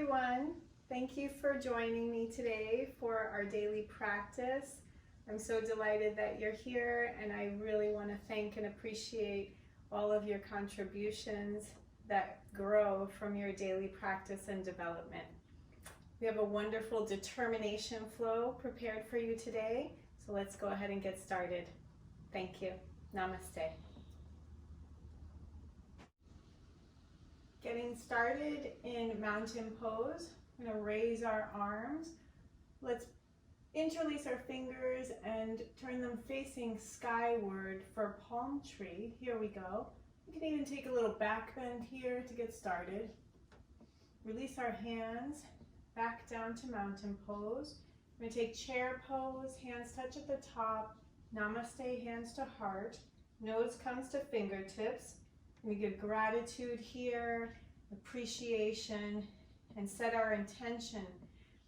everyone. Thank you for joining me today for our daily practice. I'm so delighted that you're here, and I really want to thank and appreciate all of your contributions that grow from your daily practice and development. We have a wonderful determination flow prepared for you today, so let's go ahead and get started. Thank you. Namaste. Getting started in mountain pose, we're going to raise our arms. Let's interlace our fingers and turn them facing skyward for palm tree. Here we go. You can even take a little back bend here to get started. Release our hands back down to mountain pose. We're going to take chair pose, hands touch at the top. Namaste, hands to heart. Nose comes to fingertips. We give gratitude here, appreciation, and set our intention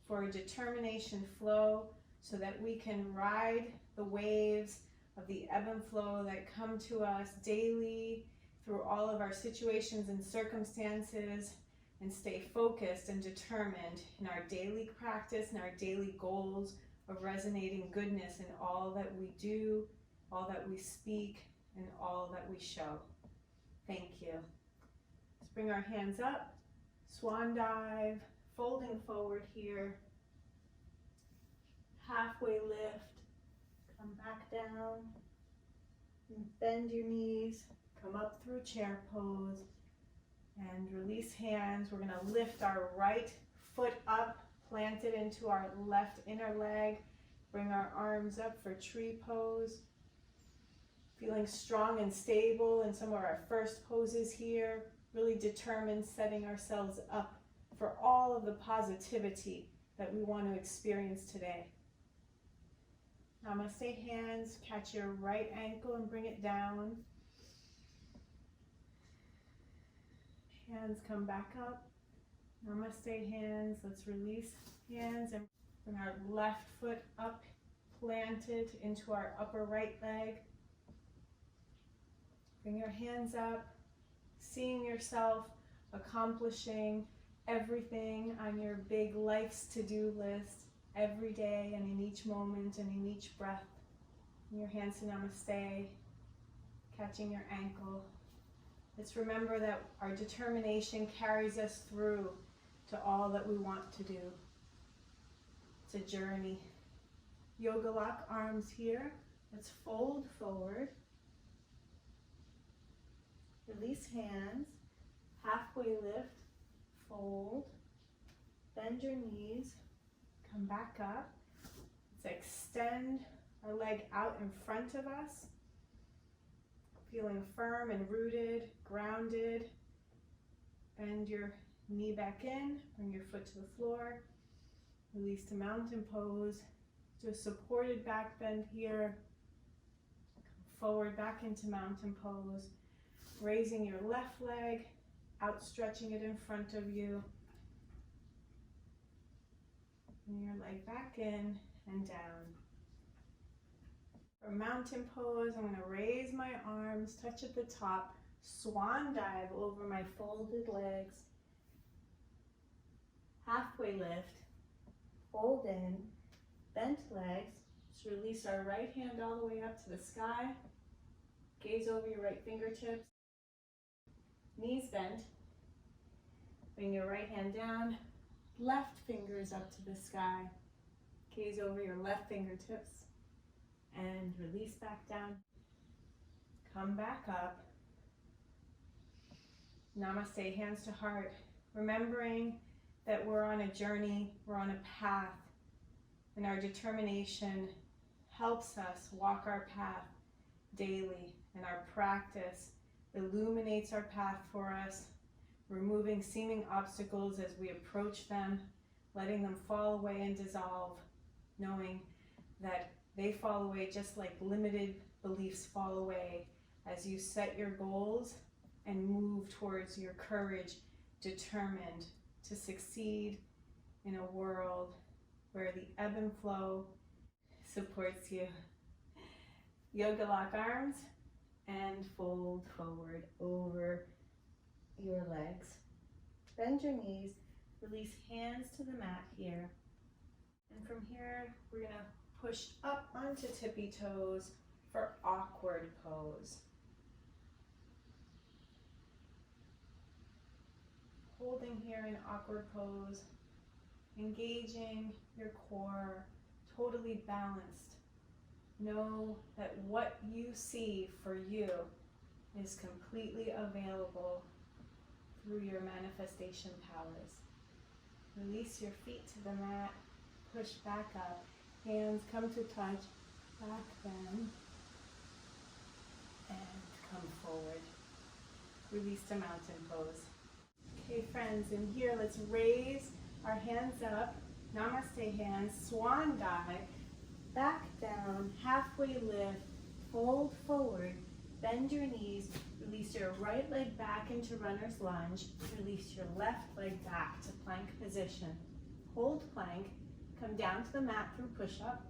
for a determination flow so that we can ride the waves of the ebb and flow that come to us daily through all of our situations and circumstances, and stay focused and determined in our daily practice and our daily goals of resonating goodness in all that we do, all that we speak, and all that we show. Thank you. Let's bring our hands up, swan dive, folding forward here, halfway lift, come back down, and bend your knees, come up through chair pose, and release hands. We're going to lift our right foot up, plant it into our left inner leg, bring our arms up for tree pose. Feeling strong and stable in some of our first poses here, really determined, setting ourselves up for all of the positivity that we want to experience today. Namaste, hands, catch your right ankle and bring it down. Hands come back up. Namaste, hands, let's release hands and bring our left foot up, planted into our upper right leg. Bring your hands up, seeing yourself accomplishing everything on your big life's to-do list every day and in each moment and in each breath. Bring your hands to namaste, catching your ankle. Let's remember that our determination carries us through to all that we want to do. It's a journey. Yoga lock arms here. Let's fold forward. Release hands, halfway lift, fold, bend your knees, come back up. Let's extend our leg out in front of us, feeling firm and rooted, grounded. Bend your knee back in, bring your foot to the floor, release to mountain pose. Do a supported back bend here, come forward back into mountain pose. Raising your left leg, outstretching it in front of you. Bring your leg back in and down. For mountain pose, I'm going to raise my arms, touch at the top, swan dive over my folded legs. Halfway lift, fold in, bent legs. Just release our right hand all the way up to the sky. Gaze over your right fingertips. Knees bent. Bring your right hand down, left fingers up to the sky. Gaze over your left fingertips and release back down. Come back up. Namaste, hands to heart. Remembering that we're on a journey, we're on a path, and our determination helps us walk our path daily, and our practice illuminates our path for us, removing seeming obstacles as we approach them, letting them fall away and dissolve, knowing that they fall away just like limited beliefs fall away as you set your goals and move towards your courage, determined to succeed in a world where the ebb and flow supports you. Yoga lock arms and fold forward over your legs. Bend your knees, Release hands to the mat here. And from here, we're gonna push up onto tippy toes for awkward pose. Holding here in awkward pose, engaging your core, totally balanced. Know that what you see for you is completely available through your manifestation powers. Release your feet to the mat, push back up, hands come to touch, back bend, and come forward. Release to mountain pose. Okay friends, in here let's raise our hands up, namaste hands, swan dive, back down, halfway lift, fold forward, bend your knees, release your right leg back into runner's lunge, release your left leg back to plank position. Hold plank, come down to the mat through push-up,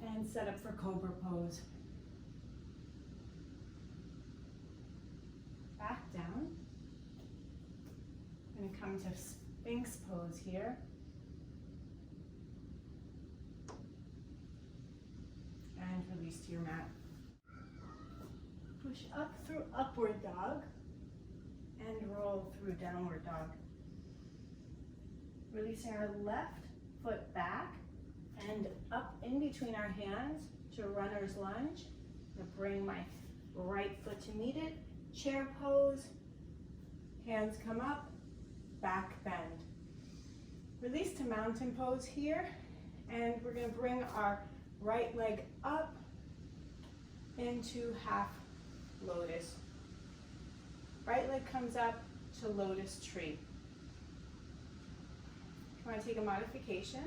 and set up for cobra pose. Back down. I'm going to come to Sphinx pose here. And release to your mat. Push up through upward dog and roll through downward dog. Releasing our left foot back and up in between our hands to runner's lunge. I'm going to bring my right foot to meet it. Chair pose, hands come up, back bend. Release to mountain pose here, and we're going to bring our right leg up into half lotus. Right leg comes up to lotus tree. If you want to take a modification,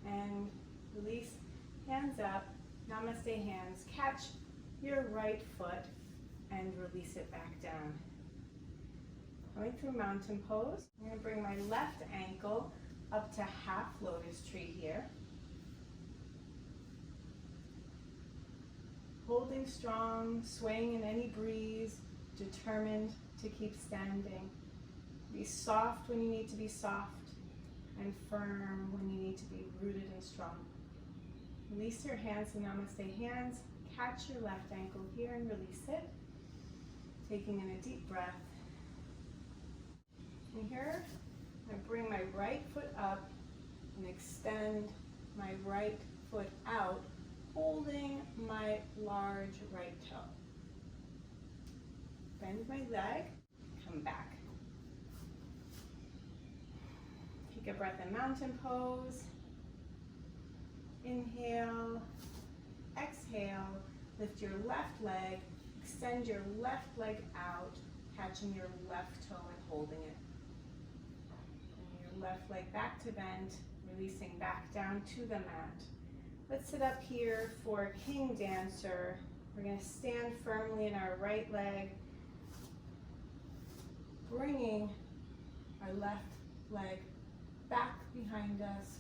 and release, hands up, namaste hands, catch your right foot and release it back down. Going through mountain pose, I'm going to bring my left ankle up to half lotus tree here. Holding strong, swaying in any breeze, determined to keep standing. Be soft when you need to be soft, and firm when you need to be rooted and strong. Release your hands to namaste hands. Catch your left ankle here and release it. Taking in a deep breath. And here, I bring my right foot up and extend my right foot out, holding my large right toe. Bend my leg, come back. Take a breath in mountain pose. Inhale, exhale, lift your left leg, extend your left leg out, catching your left toe and holding it. Bring your left leg back to bend, releasing back down to the mat. Let's sit up here for King Dancer. We're going to stand firmly in our right leg, bringing our left leg back behind us.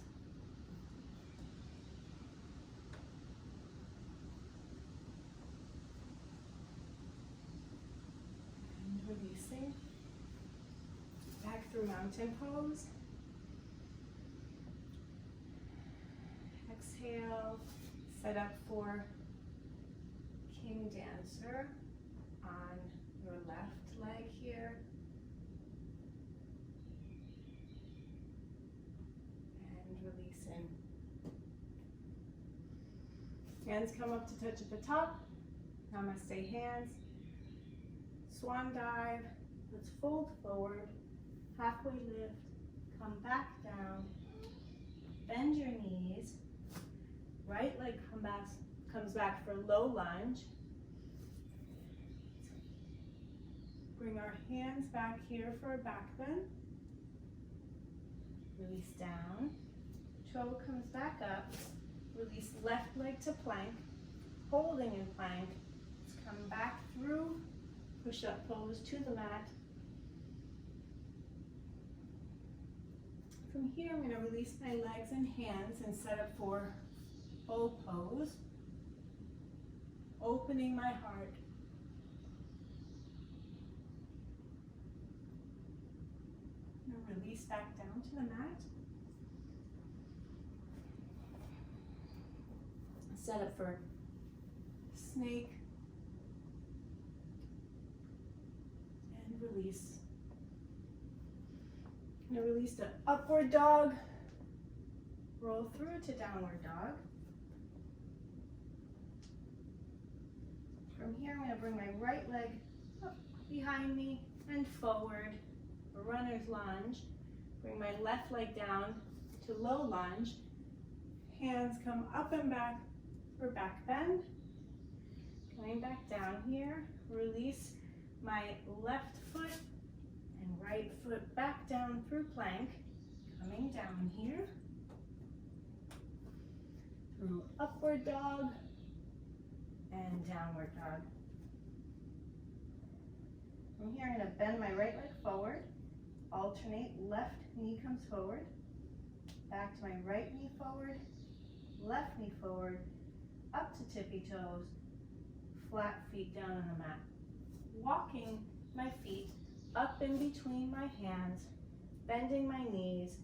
And releasing. Back through mountain pose. Exhale, set up for King Dancer on your left leg here. And releasing. Hands come up to touch at the top. Namaste hands. Swan dive. Let's fold forward. Halfway lift. Come back down. Bend your knees. Right leg comes back for low lunge. Bring our hands back here for a back bend. Release down. Toe comes back up. Release left leg to plank. Holding in plank. Let's come back through. Push-up pose to the mat. From here, I'm going to release my legs and hands and set up for bow pose. opening my heart. And release back down to the mat. Set up for snake. And release. And release to upward dog. Roll through to downward dog. From here, I'm going to bring my right leg up behind me and forward. A runner's lunge. Bring my left leg down to low lunge. Hands come up and back for back bend. Coming back down here. Release my left foot and right foot back down through plank. Coming down here. Through upward dog and downward dog. From here, I'm going to bend my right leg forward. Alternate, left knee comes forward. Back to my right knee forward. Left knee forward. Up to tippy toes. Flat feet down on the mat. Walking my feet up in between my hands. Bending my knees.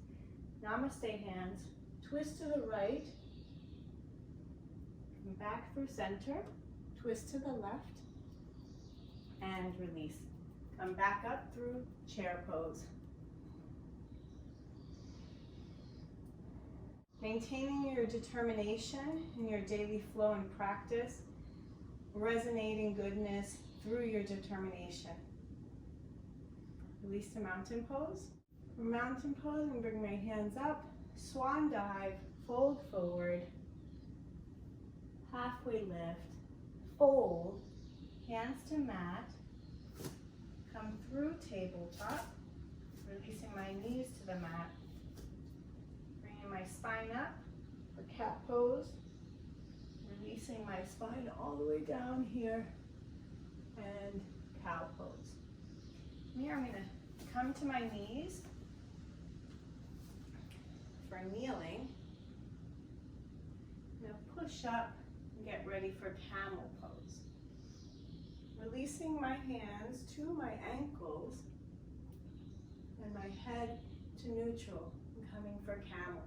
Namaste hands. Twist to the right. Come back through center. Twist to the left. And release. Come back up through chair pose. Maintaining your determination in your daily flow and practice, resonating goodness through your determination. Release to mountain pose. From mountain pose, I'm bring my hands up, swan dive, fold forward, halfway lift, fold, hands to mat, come through tabletop, releasing my knees to the mat, bringing my spine up for cat pose, releasing my spine all the way down here, and cow pose. Here I'm going to come to my knees for kneeling. I'm going to push up and get ready for camel pose. Releasing my hands to my ankles and my head to neutral. I'm coming for camel.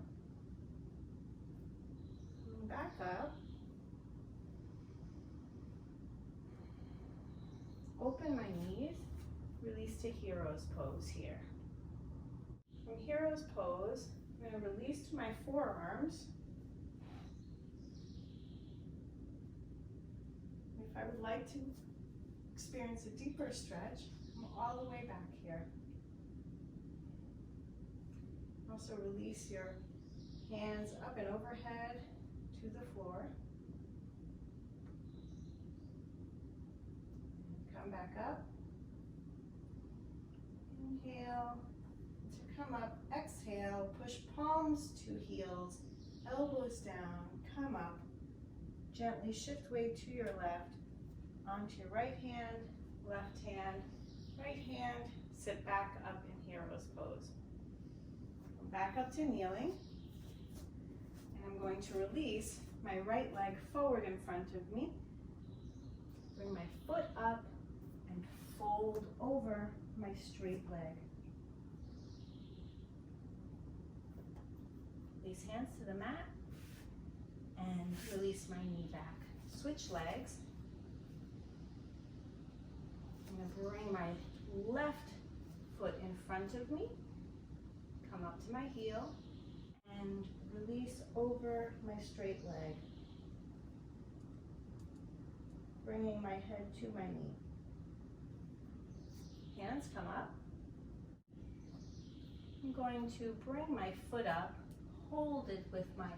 Coming back up. Open my knees. Release to hero's pose here. From hero's pose, I'm going to release to my forearms. If I would like to experience a deeper stretch, come all the way back here. Also release your hands up and overhead to the floor. Come back up. Inhale to come up. Exhale, push palms to heels, elbows down, come up. Gently shift weight to your left, onto your right hand, right hand, sit back up in hero's pose. Come back up to kneeling, and I'm going to release my right leg forward in front of me. Bring my foot up and fold over my straight leg. Release hands to the mat and release my knee back. Switch legs. I'm going to bring my left foot in front of me, come up to my heel, and release over my straight leg. Bringing my head to my knee. Hands come up. I'm going to bring my foot up, hold it with my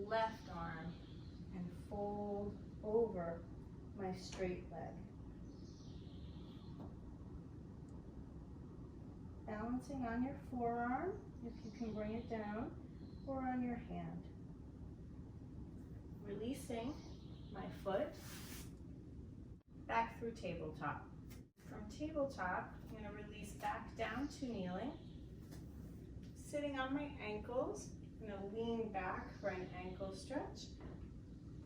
left arm, and fold over my straight leg. Balancing on your forearm, if you can bring it down, or on your hand. Releasing my foot back through tabletop. From tabletop, I'm going to release back down to kneeling. Sitting on my ankles, I'm going to lean back for an ankle stretch.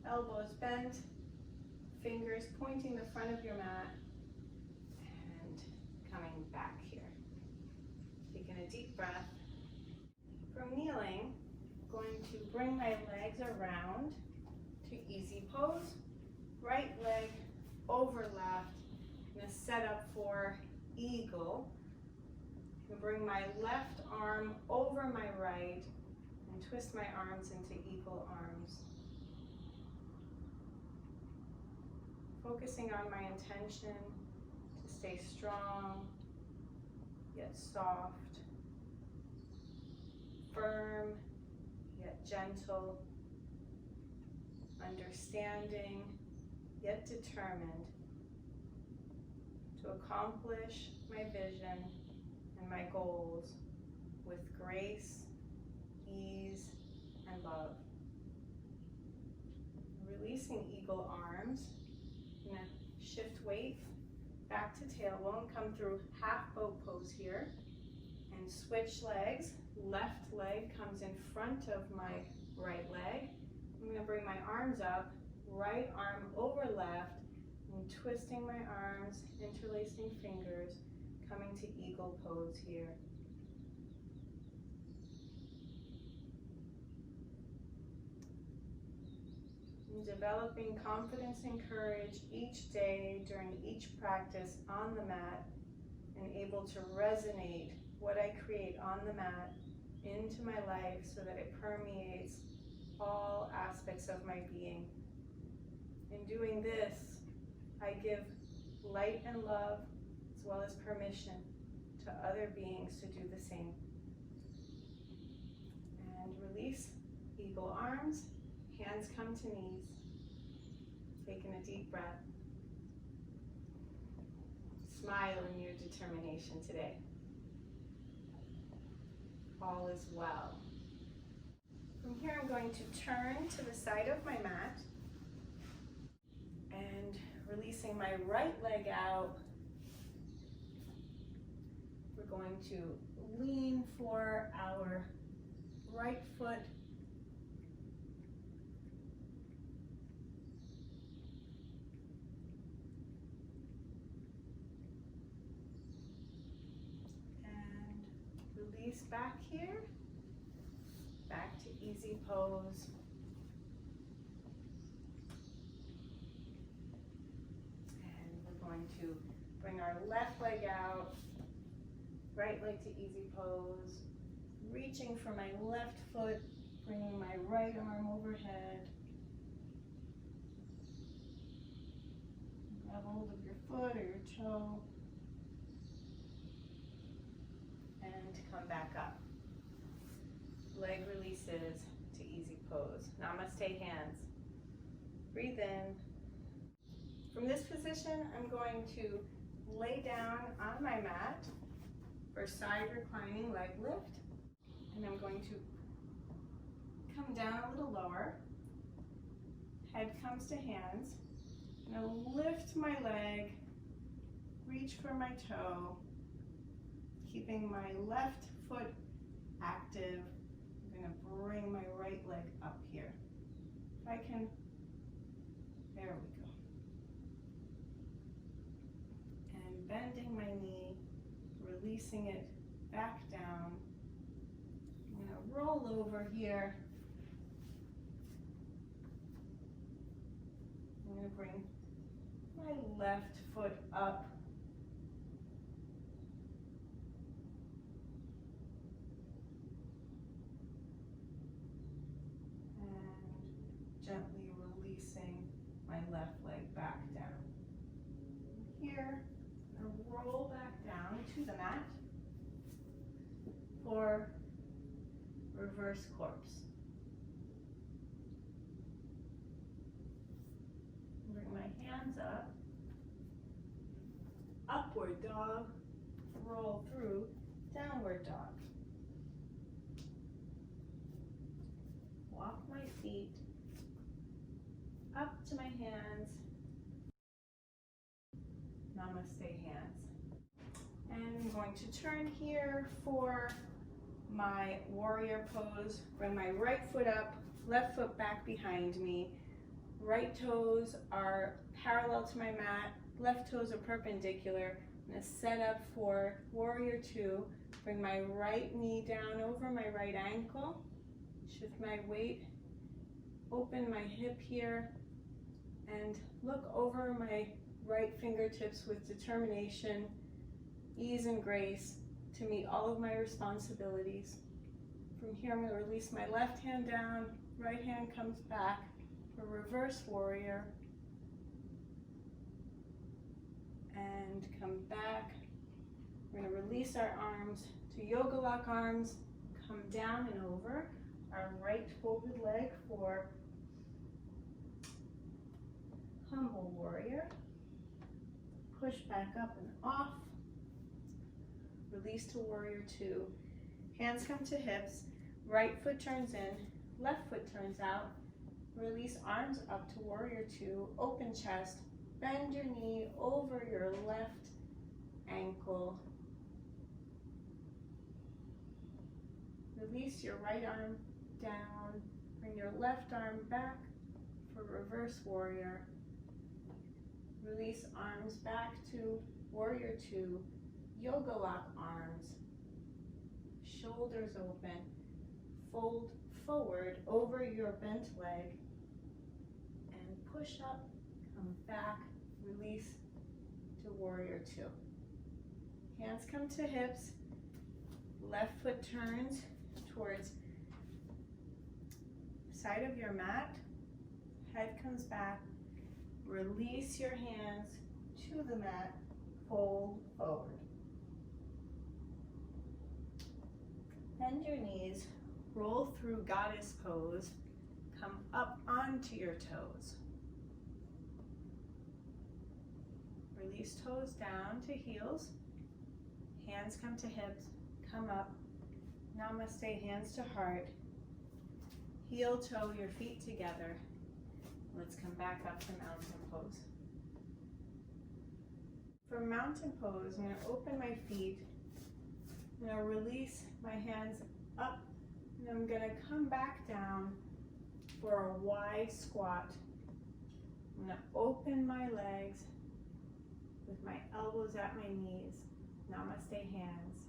Elbows bent, fingers pointing the front of your mat and coming back here. Taking a deep breath. From kneeling, I'm going to bring my legs around to easy pose. Right leg over left. I'm going to set up for eagle. I'm going to bring my left arm over my right and twist my arms into eagle arms. Focusing on my intention to stay strong, yet soft, firm, yet gentle, understanding, yet determined to accomplish my vision and my goals with grace, ease, and love. Releasing eagle arms. I'm going to shift weight back to tailbone, come through half boat pose here, and switch legs. Left leg comes in front of my right leg. I'm going to bring my arms up, right arm over left, and twisting my arms, interlacing fingers, coming to eagle pose here. I'm developing confidence and courage each day during each practice on the mat, and able to resonate what I create on the mat into my life so that it permeates all aspects of my being. In doing this, I give light and love as well as permission to other beings to do the same. And release eagle arms, hands come to knees. Taking a deep breath. Smile in your determination today. All is well. From here, I'm going to turn to the side of my mat and releasing my right leg out. We're going to lean for our right foot. Release back here, back to easy pose. And we're going to bring our left leg out, right leg to easy pose, reaching for my left foot, bringing my right arm overhead. Grab hold of your foot or your toe. And come back up. Leg releases to easy pose. Namaste hands. Breathe in. From this position, I'm going to lay down on my mat for side reclining leg lift. And I'm going to come down a little lower. Head comes to hands. I'm going to lift my leg, reach for my toe. Keeping my left foot active, I'm going to bring my right leg up here. If I can, there we go. And bending my knee, releasing it back down. I'm going to roll over here. I'm going to bring my left foot up. Gently releasing my left leg back down. Here, I'm going to roll back down to the mat for reverse corpse. Bring my hands up, upward dog, roll through, downward dog. Walk my feet up to my hands, namaste hands. And I'm going to turn here for my warrior pose. Bring my right foot up, left foot back behind me. Right toes are parallel to my mat, left toes are perpendicular. I'm going to set up for warrior two. Bring my right knee down over my right ankle. Shift my weight. Open my hip here. And look over my right fingertips with determination, ease and grace to meet all of my responsibilities. From here, I'm going to release my left hand down, right hand comes back for reverse warrior. And come back. We're going to release our arms to yoga lock arms, come down and over. Our right folded leg for humble warrior. Push back up and off. Release to warrior two. Hands come to hips. Right foot turns in, left foot turns out. Release arms up to warrior two. Open chest. Bend your knee over your left ankle. Release your right arm down. Bring your left arm back for reverse warrior. Release arms back to warrior two. Yoga lock arms. Shoulders open. Fold forward over your bent leg. And push up, come back, release to warrior two. Hands come to hips. Left foot turns towards side of your mat. Head comes back. Release your hands to the mat. Fold forward. Bend your knees. Roll through goddess pose. Come up onto your toes. Release toes down to heels. Hands come to hips. Come up. Namaste, hands to heart. Heel toe your feet together. Let's come back up to mountain pose. For mountain pose, I'm going to open my feet. I'm going to release my hands up. And I'm going to come back down for a wide squat. I'm going to open my legs with my elbows at my knees. Namaste hands.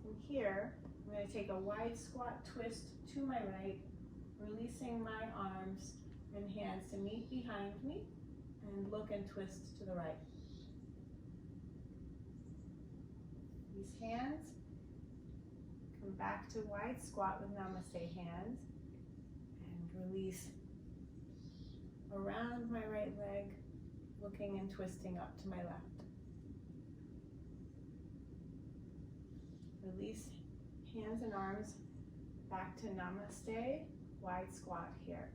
From here, I'm going to take a wide squat twist to my right, releasing my arms and hands to meet behind me and look and twist to the right. These hands come back to wide squat with namaste hands and release around my right leg, looking and twisting up to my left. Release hands and arms back to namaste, wide squat here.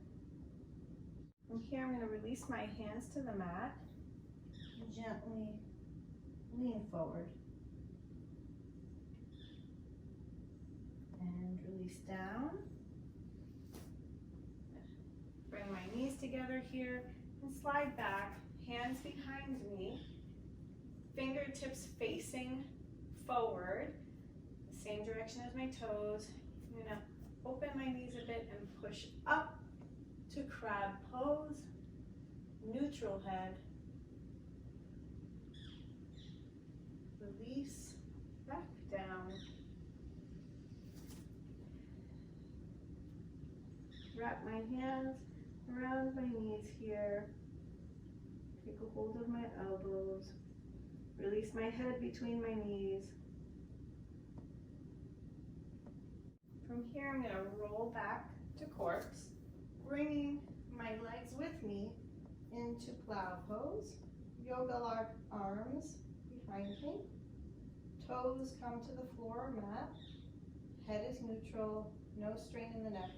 From here, I'm going to release my hands to the mat and gently lean forward. And release down. Bring my knees together here and slide back, hands behind me, fingertips facing forward, the same direction as my toes. I'm going to open my knees a bit and push up to crab pose, neutral head. Release back down. Wrap my hands around my knees here. Take a hold of my elbows. Release my head between my knees. From here, I'm going to roll back to corpse, bringing my legs with me into plow pose. Yoga lock arms behind me. Toes come to the floor or mat. Head is neutral, no strain in the neck.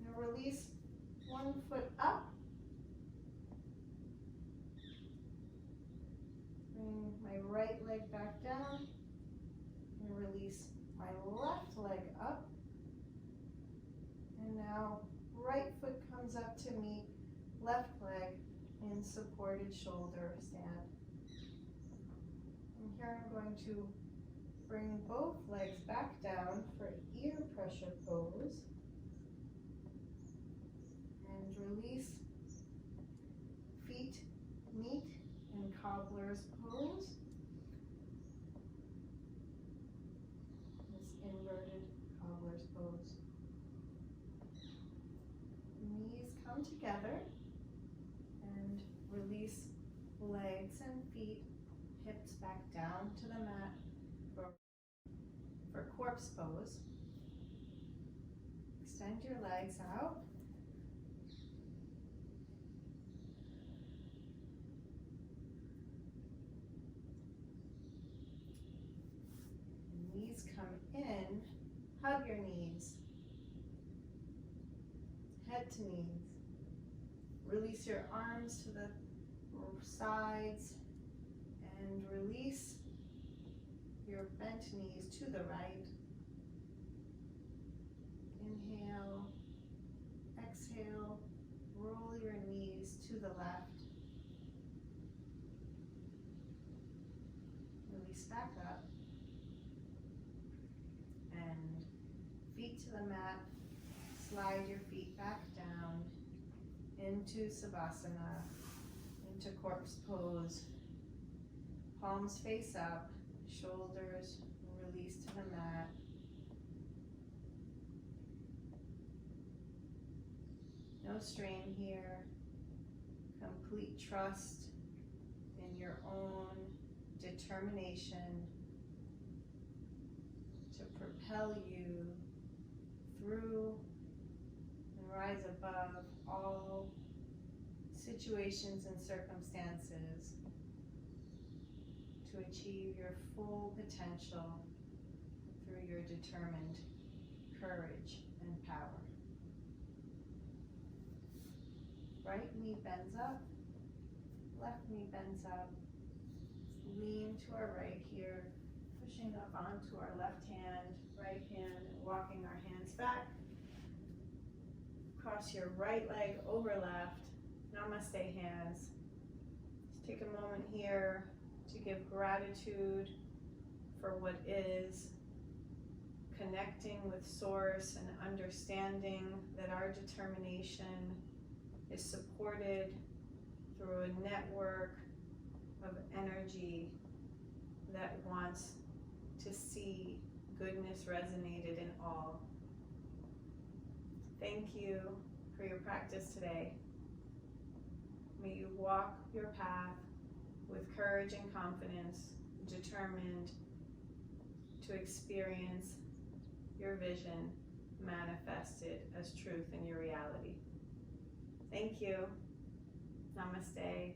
Now release one foot up. Bring my right leg back down. And release my left leg up. And now right foot comes up to meet left leg in supported shoulder stand. And here I'm going to bring both legs back down for ear pressure pose. And release. Feet meet in cobbler's pose. This inverted cobbler's pose. Knees come together and release legs and feet, hips back down to the mat for corpse pose. Extend your legs out. Knees come in, hug your knees, head to knees. Release your arms to the sides and release your bent knees to the right. Inhale, exhale, roll your knees to the left. Release back up. And feet to the mat, slide your feet back down into Savasana, into corpse pose. Palms face up, shoulders release to the mat. No strain here. Complete trust in your own determination to propel you through and rise above all situations and circumstances to achieve your full potential through your determined courage and power. Right knee bends up, left knee bends up. Lean to our right here, pushing up onto our left hand, right hand, and walking our hands back. Cross your right leg over left. Namaste hands. Just take a moment here to give gratitude for what is, connecting with Source and understanding that our determination is supported through a network of energy that wants to see goodness resonated in all. Thank you for your practice today. May you walk your path with courage and confidence, determined to experience your vision manifested as truth in your reality. Thank you. Namaste.